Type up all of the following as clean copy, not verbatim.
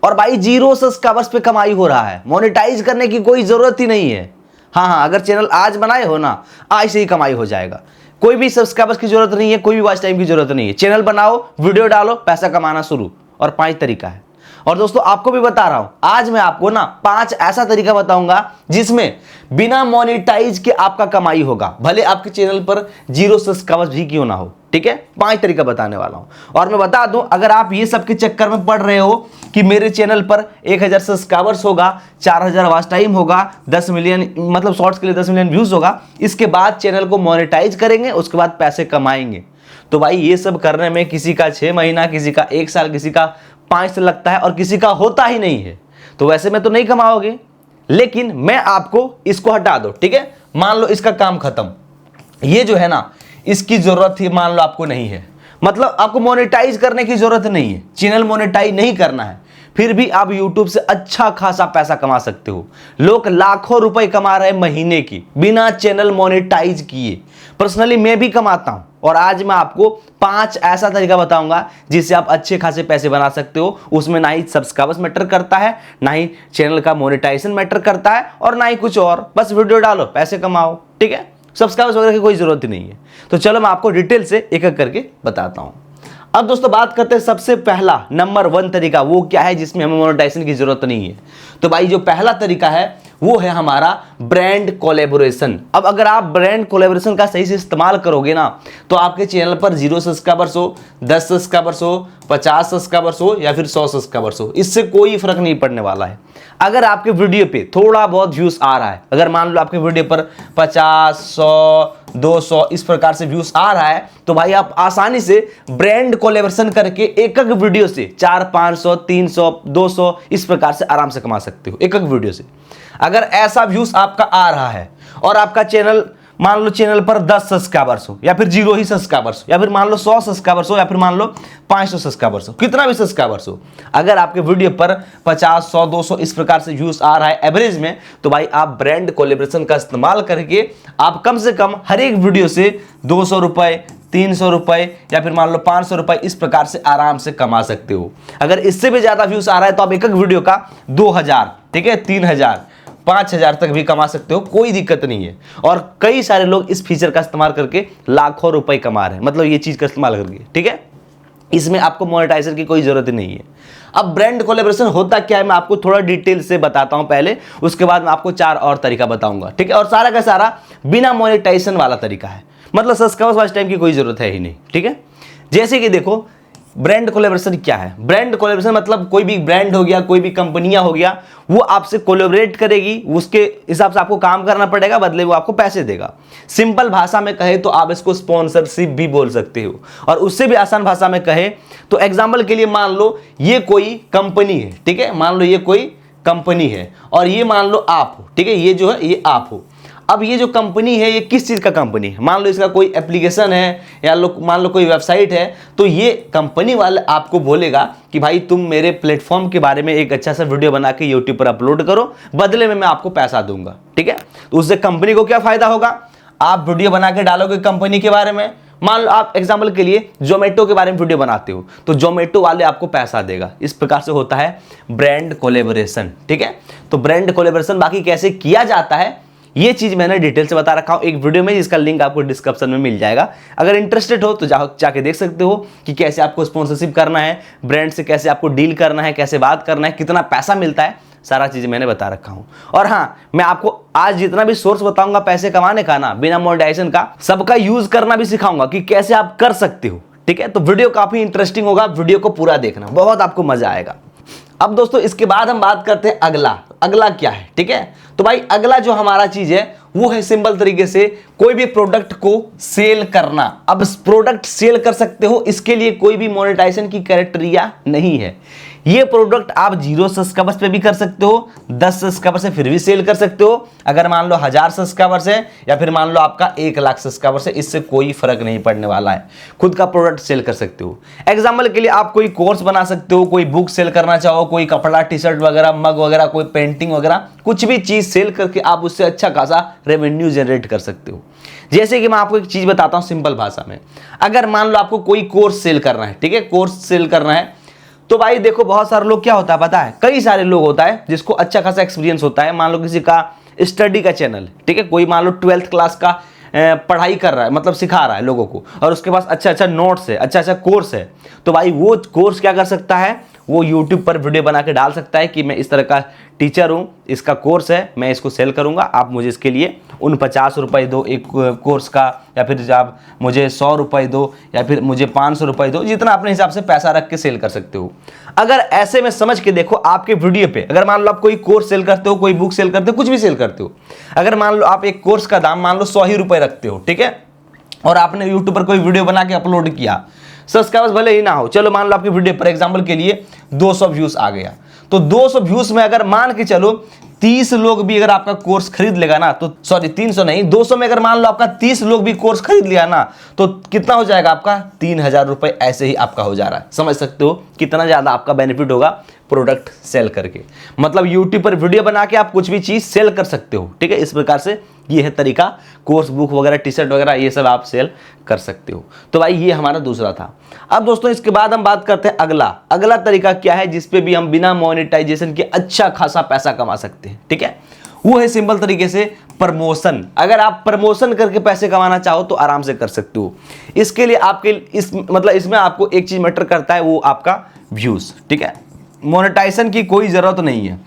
और भाई 0 सब्सक्राइबर्स पे कमाई हो रहा है, मोनेटाइज करने की कोई जरूरत ही नहीं है। हाँ, अगर चैनल आज बनाए हो ना, आज से ही कमाई हो जाएगा। कोई भी सब्सक्राइबर्स की जरूरत नहीं है, कोई भी वॉच टाइम की जरूरत नहीं है। चैनल बनाओ, वीडियो डालो, पैसा कमाना शुरू। और 5 तरीका है। और दोस्तों आपको भी बता रहा हूं, आज मैं आपको ना 5 ऐसा तरीका बताऊंगा जिसमें बिना मोनेटाइज के आपका कमाई होगा, भले आपके चैनल पर 0 सब्सक्राइबर्स भी क्यों ना हो। ठीक है, 5 तरीका बताने वाला हूं। और मैं बता दूं, अगर आप ये सब के चक्कर में पड़ रहे हो कि मेरे चैनल पर 1000 सब्सक्राइबर्स होगा, 4000 वॉच टाइम होगा, 10 मिलियन मतलब शॉर्ट्स के लिए 10 मिलियन व्यूज होगा, इसके बाद चैनल को मोनेटाइज करेंगे, उसके बाद पैसे कमाएंगे, तो भाई ये सब करने में किसी का 6 महीना, किसी का 1 साल, किसी का 5 साल लगता है और किसी का होता ही नहीं है। तो वैसे में तो नहीं कमाओगे, लेकिन मैं आपको इसको हटा दो। ठीक है, मान लो इसका काम खत्म, ये जो है ना इसकी जरूरत ही मान लो आपको नहीं है, मतलब आपको मोनेटाइज करने की जरूरत नहीं है, चैनल मोनेटाइज नहीं करना है, फिर भी आप YouTube से अच्छा खासा पैसा कमा सकते हो। लोग लाखों रुपए कमा रहे हैं महीने की बिना चैनल मोनेटाइज किए। पर्सनली मैं भी कमाता हूं और आज मैं आपको 5 ऐसा तरीका बताऊंगा जिससे आप अच्छे खासे पैसे बना सकते हो। उसमें ना ही सब्सक्राइबर्स मैटर करता है, ना ही चैनल का मोनेटाइजेशन मैटर करता है और ना ही कुछ और, बस वीडियो डालो, पैसे कमाओ। ठीक है, सब्सक्राइबर्स वगैरह की कोई जरूरत ही नहीं है। तो चलो मैं आपको डिटेल से एक एक करके बताता हूं। अब दोस्तों बात करते हैं सबसे पहला नंबर 1 तरीका, वो क्या है जिसमें हमें मोनेटाइजेशन की जरूरत नहीं है। तो भाई जो पहला तरीका है वो है हमारा ब्रांड कोलैबोरेशन। अब अगर आप ब्रांड कोलैबोरेशन का सही से इस्तेमाल करोगे ना, तो आपके चैनल पर 0 सब्सक्राइबर्स हो, 10 सब्सक्राइबर्स हो, 50 सब्सक्राइबर्स हो या फिर 100 सब्सक्राइबर्स हो, इससे कोई फर्क नहीं पड़ने वाला है। अगर आपके वीडियो पे थोड़ा बहुत व्यूज आ रहा है, अगर मान लो आपके वीडियो पर 50, 100, 200 इस प्रकार से व्यूज आ रहा है, तो भाई आप आसानी से ब्रांड कोलैबोरेशन करके एक एक वीडियो से 400, 500, 300, 200 इस प्रकार से आराम से कमा सकते हो एक एक वीडियो से। अगर ऐसा व्यूज आपका आ रहा है और आपका चैनल मान लो चैनल पर 10 सब्सक्राइबर्स हो या फिर 0 ही सब्सक्राइबर्स हो या फिर मान लो 100 सब्सक्राइबर्स हो या फिर मान लो 500 सब्सक्राइबर्स हो, कितना भी सब्सक्राइबर्स हो, अगर आपके वीडियो पर 50, 100, 200 इस प्रकार से व्यूज आ रहा है एवरेज में, तो भाई आप ब्रांड कोलैबोरेशन का इस्तेमाल करके आप कम से कम हर एक वीडियो से 200 रुपए, 300 रुपए या फिर मान लो 500 रुपए इस प्रकार से आराम से कमा सकते हो। अगर इससे भी ज्यादा व्यूज आ रहा है तो आप एक एक वीडियो का 2000, ठीक है, 3000, 5000 तक भी कमा सकते हो, कोई दिक्कत नहीं है। और कई सारे लोग इस फीचर का इस्तेमाल करके लाखों रुपए कमा रहे हैं, मतलब ये चीज का इस्तेमाल करके। ठीक है, इसमें आपको मोनेटाइजेशन की कोई जरूरत नहीं है। अब ब्रांड कोलैबोरेशन होता क्या है मैं आपको थोड़ा डिटेल से बताता हूं पहले, उसके बाद मैं आपको 4 और तरीका बताऊंगा। ठीक है, और सारा का सारा बिना मोनेटाइजेशन वाला तरीका है, मतलब सब्सक्राइबर्स वाच टाइम की कोई जरूरत है ही नहीं। ठीक है, जैसे कि देखो ब्रांड कोलैबोरेशन क्या है। ब्रांड कोलैबोरेशन मतलब कोई भी ब्रांड हो गया, कोई भी कंपनियां हो गया, वो आपसे कोलैबोरेट करेगी, उसके हिसाब से आपको काम करना पड़ेगा, बदले वो आपको पैसे देगा। सिंपल भाषा में कहे तो आप इसको स्पॉन्सरशिप भी बोल सकते हो, और उससे भी आसान भाषा में कहे तो एग्जाम्पल के लिए मान लो ये कोई कंपनी है, ठीक है, मान लो ये कोई कंपनी है और ये मान लो आप हो, ठीक है, ये जो है ये आप हो। अब ये जो कंपनी है ये किस चीज़ का कंपनी है, मान लो इसका कोई एप्लीकेशन है या मान लो कोई वेबसाइट है, तो ये कंपनी वाले आपको बोलेगा कि भाई तुम मेरे प्लेटफॉर्म के बारे में एक अच्छा सा वीडियो बना के यूट्यूब पर अपलोड करो, बदले में मैं आपको पैसा दूंगा। ठीक है, तो उससे कंपनी को क्या फायदा होगा, आप वीडियो बना के डालोगे कंपनी के बारे में, मान लो आप एग्जाम्पल के लिए जोमेटो के बारे में वीडियो बनाते हो तो जोमेटो वाले आपको पैसा देगा। इस प्रकार से होता है ब्रांड कोलैबोरेशन। ठीक है, तो ब्रांड कोलैबोरेशन बाकी कैसे किया जाता है ये चीज मैंने डिटेल से बता रखा हूं एक वीडियो में, जिसका लिंक आपको डिस्क्रिप्शन में मिल जाएगा। अगर इंटरेस्टेड हो तो जाके देख सकते हो कि कैसे आपको स्पॉन्सरशिप करना है, ब्रांड से कैसे आपको डील करना है, कैसे बात करना है, कितना पैसा मिलता है, सारा चीज मैंने बता रखा हूं। और हाँ, मैं आपको आज जितना भी सोर्स बताऊंगा पैसे कमाने का ना बिना मोनेटाइजेशन का, सबका यूज करना भी सिखाऊंगा कि कैसे आप कर सकते हो। ठीक है, तो वीडियो काफी इंटरेस्टिंग होगा, वीडियो को पूरा देखना, बहुत आपको मजा आएगा। अब दोस्तों इसके बाद हम बात करते हैं अगला क्या है। ठीक है, तो भाई अगला जो हमारा चीज है वो है सिंपल तरीके से कोई भी प्रोडक्ट को सेल करना। अब प्रोडक्ट सेल कर सकते हो, इसके लिए कोई भी मोनेटाइजेशन की क्राइटेरिया नहीं है। ये प्रोडक्ट आप 0 सब्सक्राइबर्स पे भी कर सकते हो, 10 सब्सक्राइबर से फिर भी सेल कर सकते हो, अगर मान लो 1000 सब्सक्राइबर्स है या फिर मान लो आपका 1 लाख सब्सक्राइबर्स है, इससे कोई फर्क नहीं पड़ने वाला है। खुद का प्रोडक्ट सेल कर सकते हो। एग्जाम्पल के लिए आप कोई कोर्स बना सकते हो, कोई बुक सेल करना चाहो, कोई कपड़ा, टी शर्ट वगैरह, मग वगैरह, कोई पेंटिंग वगैरह, कुछ भी चीज सेल करके आप उससे अच्छा खासा रेवेन्यू जनरेट कर सकते हो। जैसे कि मैं आपको एक चीज बताता हूं सिंपल भाषा में, अगर मान लो आपको कोई कोर्स सेल करना है, ठीक है, कोर्स सेल करना है, तो भाई देखो बहुत सारे लोग क्या होता है पता है, कई सारे लोग होता है जिसको अच्छा खासा एक्सपीरियंस होता है। मान लो किसी का स्टडी का चैनल, ठीक है, कोई मान लो 12th क्लास का पढ़ाई कर रहा है, मतलब सिखा रहा है लोगों को, और उसके पास अच्छा अच्छा नोट्स है, अच्छा अच्छा कोर्स है। तो भाई वो कोर्स क्या कर सकता है, वो यूट्यूब पर वीडियो बना के डाल सकता है कि मैं इस तरह का टीचर हूँ, इसका कोर्स है, मैं इसको सेल करूँगा, आप मुझे इसके लिए उन 50 रुपये दो एक कोर्स का, या फिर आप मुझे 100 रुपये दो, या फिर मुझे 500 रुपये दो, जितना अपने हिसाब से पैसा रख के सेल कर सकते हो। अगर ऐसे में समझ के देखो, आपके वीडियो पे अगर मान लो आप कोई कोर्स सेल करते हो, कोई बुक सेल करते हो, कुछ भी सेल करते हो, अगर मान लो आप एक कोर्स का दाम मान लो 100 ही रुपये रखते हो, ठीक है, और आपने यूट्यूब पर कोई वीडियो बना के अपलोड किया, सब्सक्राइबर्स भले ही ना हो, चलो मान लो आपकी वीडियो पर एग्जांपल के लिए 200 व्यूज आ गया, तो 200 व्यूज में अगर मान के चलो 30 लोग भी अगर आपका कोर्स खरीद लेगा ना, तो सॉरी 300 नहीं, 200 में अगर मान लो आपका 30 लोग भी कोर्स खरीद लिया ना, तो कितना हो जाएगा आपका 3000 रुपये ऐसे ही आपका हो जा रहा है। समझ सकते हो कितना ज़्यादा आपका बेनिफिट होगा प्रोडक्ट सेल करके। मतलब यूट्यूब पर वीडियो बना के आप कुछ भी चीज़ सेल कर सकते हो, ठीक है। इस प्रकार से ये है तरीका, कोर्स बुक वगैरह टी शर्ट वगैरह ये सब आप सेल कर सकते हो। तो भाई ये हमारा दूसरा था। अब दोस्तों इसके बाद हम बात करते हैं अगला तरीका क्या है जिसपे भी हम बिना मोनेटाइजेशन के अच्छा खासा पैसा कमा सकते हैं, ठीक है। वो है सिंपल तरीके से प्रमोशन। अगर आप प्रमोशन करके पैसे कमाना चाहो तो आराम से कर सकते हो। इसके लिए आपके इसमें आपको एक चीज मैटर करता है, वो आपका व्यूज, ठीक है। मोनेटाइजेशन की कोई जरूरत नहीं है,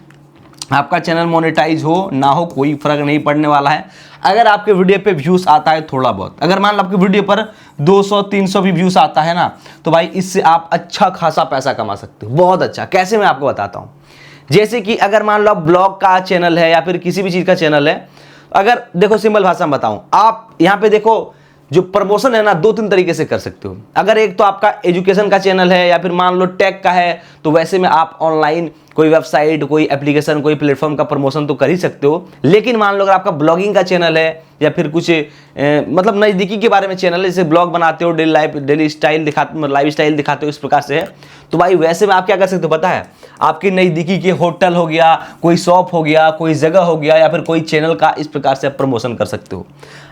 आपका चैनल मोनेटाइज हो ना हो कोई फर्क नहीं पड़ने वाला है। अगर आपके वीडियो पे व्यूज आता है थोड़ा बहुत, अगर मान लो आपके वीडियो पर 200-300 भी व्यूज आता है ना, तो भाई इससे आप अच्छा खासा पैसा कमा सकते हो, बहुत अच्छा। कैसे, मैं आपको बताता हूँ। जैसे कि अगर मान लो आप ब्लॉग का चैनल है या फिर किसी भी चीज़ का चैनल है, अगर देखो सिंपल भाषा में बताऊँ, आप यहाँ पे देखो जो प्रमोशन है ना 2-3 तरीके से कर सकते हो। अगर एक तो आपका एजुकेशन का चैनल है या फिर मान लो टेक का है, तो वैसे में आप ऑनलाइन कोई वेबसाइट, कोई एप्लीकेशन, कोई प्लेटफॉर्म का प्रमोशन तो कर ही सकते हो। लेकिन मान लो अगर आपका ब्लॉगिंग का चैनल है या फिर कुछ मतलब नज़दीकी के बारे में चैनल है, जैसे ब्लॉग बनाते हो, डेली स्टाइल दिखाते, लाइफ स्टाइल दिखाते हो, इस प्रकार से है, तो भाई वैसे में आप क्या कर सकते हो पता है, आपकी नज़दीकी के होटल हो गया, कोई शॉप हो गया, कोई जगह हो गया, या फिर कोई चैनल का, इस प्रकार से आप प्रमोशन कर सकते हो।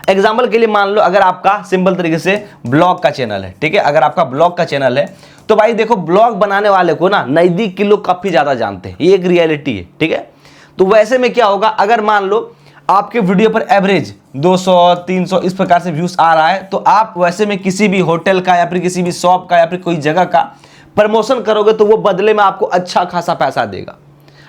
एग्जाम्पल के लिए मान लो अगर आपका सिंपल तरीके से ब्लॉग का चैनल है, ठीक है, अगर आपका ब्लॉग का चैनल है, तो भाई देखो ब्लॉग बनाने वाले को ना नज़दीक के लोग काफ़ी ज़्यादा जानते हैं, ये एक रियलिटी है, ठीक है। तो वैसे में क्या होगा, अगर मान लो आपके वीडियो पर एवरेज 200-300 इस प्रकार से व्यूज आ रहा है, तो आप वैसे में किसी भी होटल का या फिर किसी भी शॉप का या फिर कोई जगह का प्रमोशन करोगे तो वो बदले में आपको अच्छा खासा पैसा देगा।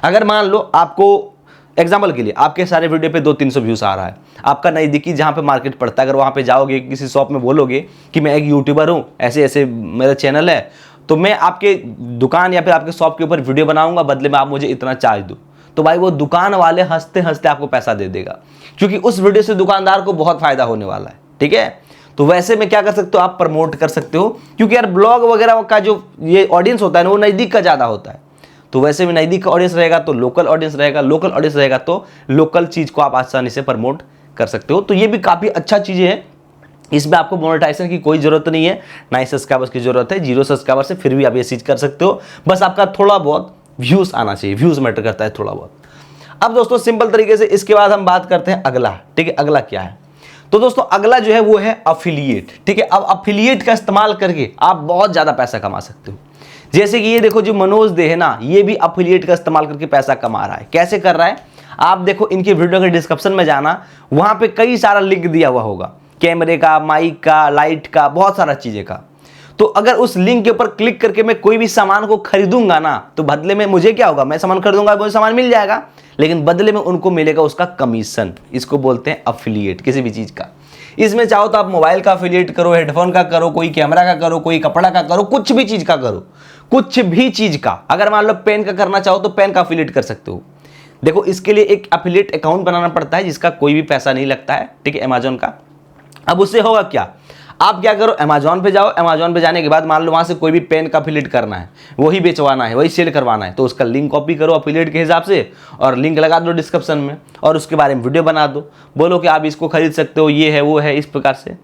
अगर मान लो आपको एग्जाम्पल के लिए आपके सारे वीडियो पे 200-300 व्यूज आ रहा है, आपका नज़दीकी जहाँ पे मार्केट पड़ता है, अगर वहाँ पे जाओगे किसी शॉप में बोलोगे कि मैं एक यूट्यूबर हूँ, ऐसे ऐसे मेरा चैनल है, तो मैं आपके दुकान या फिर आपके शॉप के ऊपर वीडियो बनाऊंगा, बदले में आप मुझे इतना चार्ज दो, तो भाई वो दुकान वाले हंसते हंसते आपको पैसा दे देगा, क्योंकि उस वीडियो से दुकानदार को बहुत फायदा होने वाला है, ठीक है। तो वैसे में क्या कर सकते हो, आप प्रमोट कर सकते हो, क्योंकि यार ब्लॉग वगैरह का जो ये ऑडियंस होता है ना, वो नज़दीक का ज़्यादा होता है। तो वैसे में नज़दीक का ऑडियंस रहेगा तो लोकल ऑडियंस रहेगा, लोकल ऑडियंस रहेगा तो लोकल चीज़ को आप आसानी से प्रमोट कर सकते हो। तो ये भी काफ़ी अच्छा चीज़ है, इसमें आपको मोनेटाइजेशन की कोई ज़रूरत नहीं है, ना ही सब्सक्राइबर्स की ज़रूरत है। 0 सब्सक्राइबर से फिर भी आप ये चीज़ कर सकते हो, बस आपका थोड़ा बहुत व्यूज़ आना चाहिए, व्यूज़ मैटर करता है थोड़ा बहुत। अब दोस्तों सिंपल तरीके से इसके बाद हम बात करते हैं अगला, ठीक है। अगला क्या है, तो दोस्तों अगला जो है वो है अफिलिएट, ठीक है। अब अफिलिएट का इस्तेमाल करके आप बहुत ज़्यादा पैसा कमा सकते हो। जैसे कि ये देखो जो मनोज दे है ना, ये भी अफिलिएट का इस्तेमाल करके पैसा कमा रहा है। कैसे कर रहा है, आप देखो इनके वीडियो के डिस्क्रिप्शन में जाना, वहाँ पे कई सारा लिंक दिया हुआ होगा, कैमरे का, माइक का, लाइट का, बहुत सारा चीज़ें का। तो अगर उस लिंक के ऊपर क्लिक करके मैं कोई भी सामान को खरीदूंगा ना, तो बदले में मुझे क्या होगा, मैं सामान खरीदूंगा, मुझे सामान मिल जाएगा, लेकिन बदले में उनको मिलेगा उसका कमीशन। इसको बोलते हैं अफिलिएट, किसी भी चीज़ का। इसमें चाहो तो आप मोबाइल का अफिलिएट करो, हेडफोन का करो, कोई कैमरा का करो, कोई कपड़ा का करो, कुछ भी चीज़ का करो, कुछ भी चीज़ का। अगर मान लो पेन का करना चाहो तो पेन का अफिलिएट कर सकते हो। देखो इसके लिए एक अफिलिएट अकाउंट बनाना पड़ता है जिसका कोई भी पैसा नहीं लगता है, ठीक है, अमेजोन का। अब उससे होगा क्या, आप क्या करो, अमेजोन पे जाओ, अमेजोन पे जाने के बाद मान लो वहाँ से कोई भी पेन का अफिलिएट करना है, वही बेचवाना है, वही सेल करवाना है, तो उसका लिंक कॉपी करो अफिलिएट के हिसाब से और लिंक लगा दो डिस्क्रिप्शन में, और उसके बारे में वीडियो बना दो, बोलो कि आप इसको खरीद सकते हो, ये है वो है, इस प्रकार से।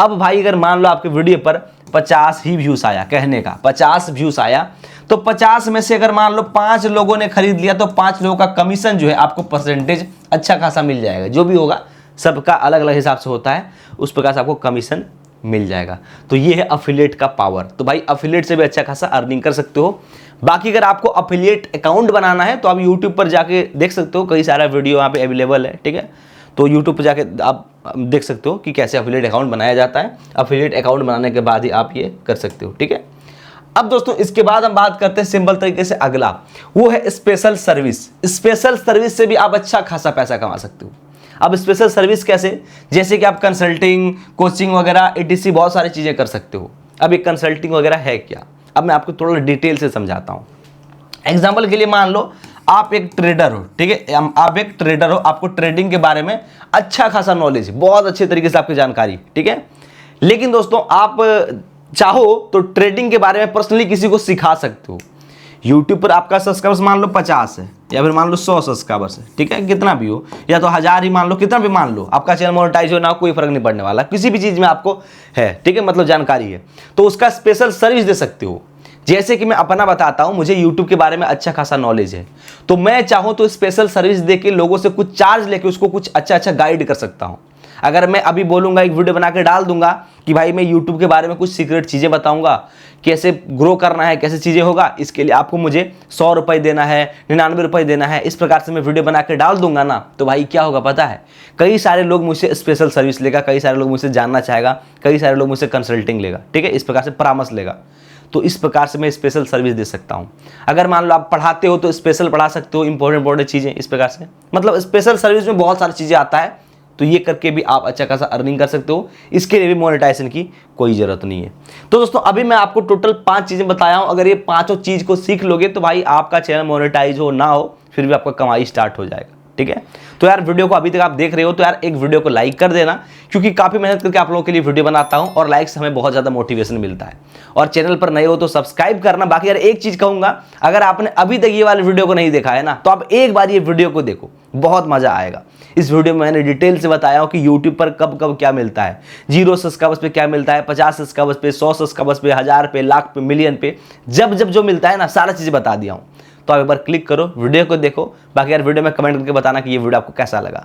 अब भाई अगर मान लो आपके वीडियो पर 50 ही व्यूज़ आया, कहने का 50 व्यूज़ आया, तो 50 में से अगर मान लो 5 लोगों ने खरीद लिया, तो 5 लोगों का कमीशन जो है आपको परसेंटेज अच्छा खासा मिल जाएगा। जो भी होगा सबका अलग अलग हिसाब से होता है, उस प्रकार से आपको कमीशन मिल जाएगा। तो ये है अफिलिएट का पावर। तो भाई अफिलिएट से भी अच्छा खासा अर्निंग कर सकते हो। बाकी अगर आपको अफिलिएट अकाउंट बनाना है तो आप यूट्यूब पर जाके देख सकते हो, कई सारा वीडियो यहाँ पे अवेलेबल है, ठीक है। तो यूट्यूब पर जाके आप देख सकते हो कि कैसे अफिलिएट अकाउंट बनाया जाता है। अफिलिएट अकाउंट बनाने के बाद ही आप ये कर सकते हो, ठीक है। अब दोस्तों इसके बाद हम बात करते हैं सिंपल तरीके से अगला, वो है स्पेशल सर्विस। स्पेशल सर्विस से भी आप अच्छा खासा पैसा कमा सकते हो। अब स्पेशल सर्विस कैसे, जैसे कि आप कंसल्टिंग, कोचिंग वगैरह etc बहुत सारी चीज़ें कर सकते हो। अब ये कंसल्टिंग वगैरह है क्या, अब मैं आपको थोड़ा डिटेल से समझाता हूँ। एग्जाम्पल के लिए मान लो आप एक ट्रेडर हो, ठीक है, आप एक ट्रेडर हो, आपको ट्रेडिंग के बारे में अच्छा खासा नॉलेज है, बहुत अच्छे तरीके से आपकी जानकारी, ठीक है। लेकिन दोस्तों आप चाहो तो ट्रेडिंग के बारे में पर्सनली किसी को सिखा सकते हो। यूट्यूब पर आपका सब्सक्राइबर्स मान लो 50 है या फिर मान लो 100 सब्सक्राइबर्स है, ठीक है, कितना भी हो, या तो 1000 ही मान लो, कितना भी मान लो, आपका चैनल मोनेटाइज हो ना, कोई फर्क नहीं पड़ने वाला, किसी भी चीज़ में आपको है, ठीक है, मतलब जानकारी है, तो उसका स्पेशल सर्विस दे सकते हो। जैसे कि मैं अपना बताता हूं, मुझे YouTube के बारे में अच्छा खासा नॉलेज है, तो मैं चाहूं तो स्पेशल सर्विस देके लोगों से कुछ चार्ज लेके उसको कुछ अच्छा गाइड कर सकता हूं। अगर मैं अभी बोलूंगा, एक वीडियो बना के डाल दूंगा कि भाई मैं YouTube के बारे में कुछ सीक्रेट चीज़ें बताऊंगा, कैसे ग्रो करना है, कैसे चीज़ें होगा, इसके लिए आपको मुझे 100 रुपये देना है, 99 रुपये देना है, इस प्रकार से मैं वीडियो बना के डाल दूंगा ना, तो भाई क्या होगा पता है, कई सारे लोग मुझसे स्पेशल सर्विस लेगा, कई सारे लोग मुझसे जानना चाहेगा, कई सारे लोग मुझसे कंसल्टिंग लेगा, ठीक है, इस प्रकार से परामर्श लेगा। तो इस प्रकार से मैं स्पेशल सर्विस दे सकता हूं। अगर मान लो आप पढ़ाते हो तो स्पेशल पढ़ा सकते हो, इंपॉर्टेंट चीज़ें, इस प्रकार से मतलब स्पेशल सर्विस में बहुत सारी चीज़ें आता है, तो ये करके भी आप अच्छा खासा अर्निंग कर सकते हो। इसके लिए भी मोनेटाइजेशन की कोई ज़रूरत नहीं है। तो दोस्तों अभी मैं आपको टोटल 5 चीज़ें बताया हूँ, अगर ये पाँचों चीज़ को सीख लोगे तो भाई आपका चैनल मोनेटाइज हो ना हो फिर भी आपका कमाई स्टार्ट हो जाएगा, ठीक है। तो यार वीडियो को अभी तक आप देख रहे हो तो यार एक वीडियो को लाइक कर देना, क्योंकि काफ़ी मेहनत करके आप लोगों के लिए वीडियो बनाता हूं और लाइक से हमें बहुत ज़्यादा मोटिवेशन मिलता है। और चैनल पर नए हो तो सब्सक्राइब करना। बाकी यार एक चीज़ कहूँगा, अगर आपने अभी तक ये वाले वीडियो को नहीं देखा है ना, तो आप एक बार ये वीडियो को देखो, बहुत मज़ा आएगा। इस वीडियो में मैंने डिटेल से बताया हूँ कि यूट्यूब पर कब कब क्या मिलता है, 0 सब्सक्राइबर्स पे क्या मिलता है, 50 सब्सक्राइबर्स पे, 100 सब्सक्राइबर्स पे, 1000 पे, लाख पे, मिलियन पे, जब जब जो मिलता है ना, सारा चीज़ें बता दिया हूँ। तो आप एक बार क्लिक करो, वीडियो को देखो। बाकी यार वीडियो में कमेंट करके बताना कि ये वीडियो आपको कैसा लगा।